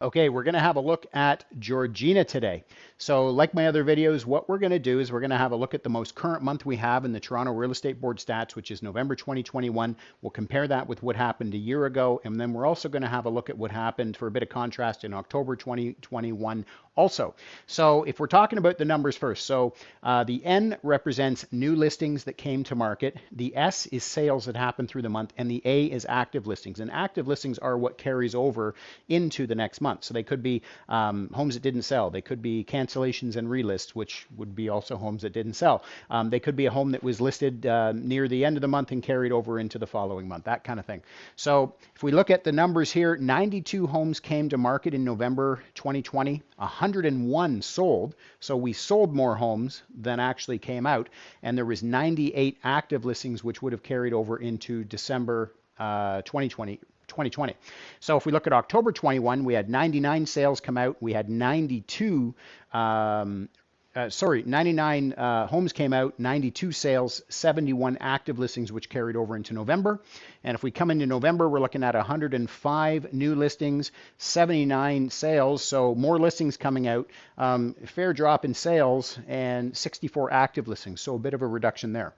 Okay, we're going to have a look at Georgina today. So like my other videos, what we're going to do is we're going to have a look at the most current month we have in the Toronto Real Estate Board stats, which is November 2021. We'll compare that with what happened a year ago, and then we're also going to have a look at what happened for a bit of contrast in October 2021 also. So if we're talking about the numbers first, so the N represents new listings that came to market, the S is sales that happened through the month, and the A is active listings. And active listings are what carries over into the next month. So they could be homes that didn't sell. They could be cancellations and relists, which would be also homes that didn't sell. They could be a home that was listed near the end of the month and carried over into the following month, that kind of thing. So if we look at the numbers here, 92 homes came to market in November 2020, 101 sold. So we sold more homes than actually came out. And there was 98 active listings, which would have carried over into December 2020. So if we look at October 21, we had 99 sales come out. We had 99 homes came out, 92 sales, 71 active listings, which carried over into November. And if we come into November, we're looking at 105 new listings, 79 sales, so more listings coming out, fair drop in sales, and 64 active listings, so a bit of a reduction there.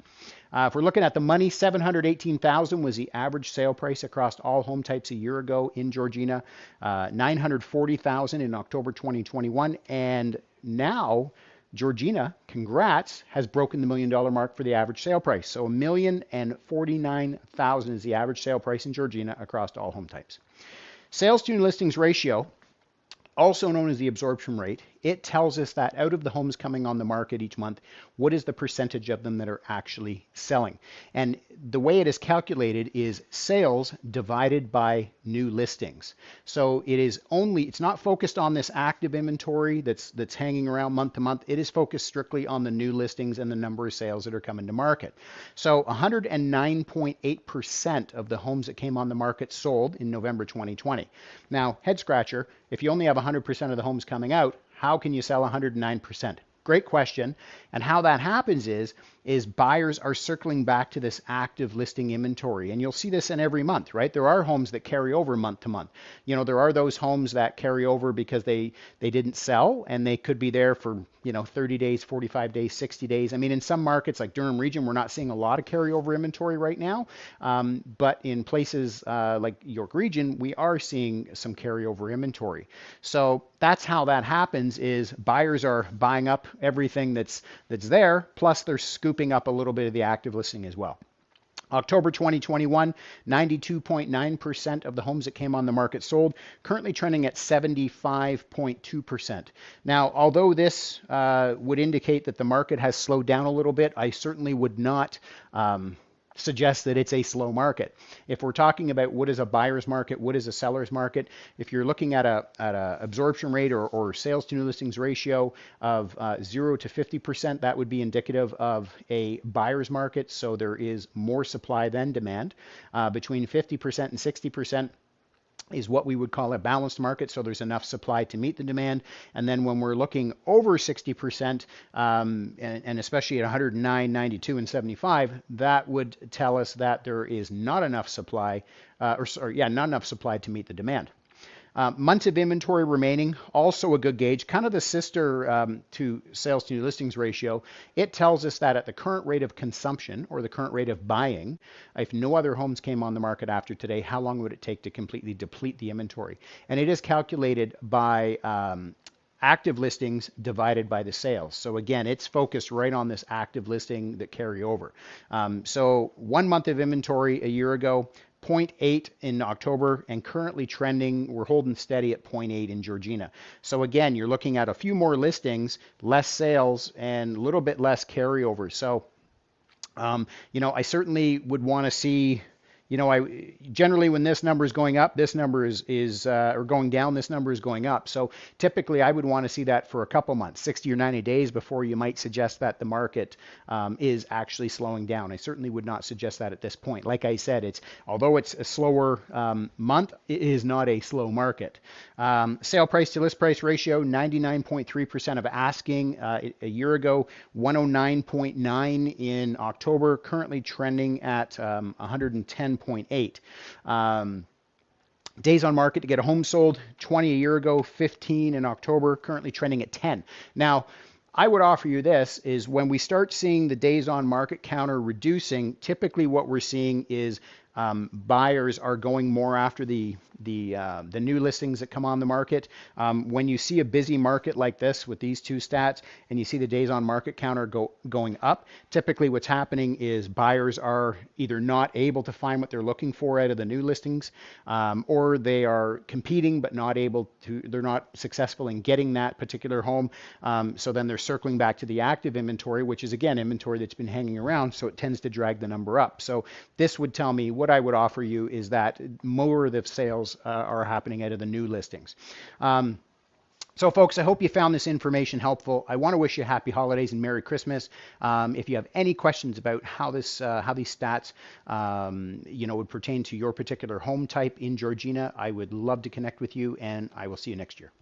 If we're looking at the money, 718,000 was the average sale price across all home types a year ago in Georgina, 940,000 in October 2021, and now Georgina, congrats, has broken the $1 million mark for the average sale price. So $1,049,000 is the average sale price in Georgina across all home types. Sales to new listings ratio, also known as the absorption rate, it tells us that out of the homes coming on the market each month, what is the percentage of them that are actually selling? And the way it is calculated is sales divided by new listings. So it's not focused on this active inventory that's hanging around month to month. It is focused strictly on the new listings and the number of sales that are coming to market. So 109.8% of the homes that came on the market sold in November 2020. Now, head scratcher, if you only have 100% of the homes coming out, how can you sell 109%? Great question. And how that happens is buyers are circling back to this active listing inventory. And you'll see this in every month, right? There are homes that carry over month to month. You know, there are those homes that carry over because they didn't sell and they could be there for, 30 days, 45 days, 60 days. I mean, in some markets like Durham region, we're not seeing a lot of carryover inventory right now. But in places like York region, we are seeing some carryover inventory. So that's how that happens is buyers are buying up everything that's there, plus they're scooping up a little bit of the active listing as well. October 2021, 92.9% of the homes that came on the market sold, currently trending at 75.2%. Now, although this would indicate that the market has slowed down a little bit, I certainly would not suggest that it's a slow market. If we're talking about what is a buyer's market, what is a seller's market, if you're looking at a absorption rate or sales to new listings ratio of 0 to 50%, that would be indicative of a buyer's market. So there is more supply than demand. Between 50% and 60% is what we would call a balanced market. So there's enough supply to meet the demand. And then when we're looking over 60%, and especially at 109, 92, and 75, that would tell us that there is not enough supply, not enough supply to meet the demand. Months of inventory remaining, also a good gauge, kind of the sister to sales to new listings ratio. It tells us that at the current rate of consumption or the current rate of buying, if no other homes came on the market after today, how long would it take to completely deplete the inventory? And it is calculated by active listings divided by the sales. So again, it's focused right on this active listing that carry over. So 1 month of inventory a year ago, 0.8 in October, and currently trending, we're holding steady at 0.8 in Georgina. So again, you're looking at a few more listings, less sales, and a little bit less carryover. So, I certainly would want to see, I generally when this number is going up, this number is or going down, this number is going up. So typically I would want to see that for a couple months, 60 or 90 days before you might suggest that the market is actually slowing down. I certainly would not suggest that at this point. Like I said, although it's a slower month, it is not a slow market. Sale price to list price ratio, 99.3% of asking a year ago, 109.9 in October, currently trending at 110.8. Days on market to get a home sold, 20 a year ago, 15 in October, currently trending at 10. Now, I would offer you this is when we start seeing the days on market counter reducing, typically what we're seeing is buyers are going more after the new listings that come on the market. When you see a busy market like this with these two stats, and you see the days on market counter going up, typically what's happening is buyers are either not able to find what they're looking for out of the new listings, or they are competing but not able to. They're not successful in getting that particular home. So then they're circling back to the active inventory, which is again inventory that's been hanging around. So it tends to drag the number up. So this would tell me what I would offer you is that more of the sales are happening out of the new listings. So folks, I hope you found this information helpful. I want to wish you happy holidays and Merry Christmas. If you have any questions about how these stats would pertain to your particular home type in Georgina, I would love to connect with you, and I will see you next year.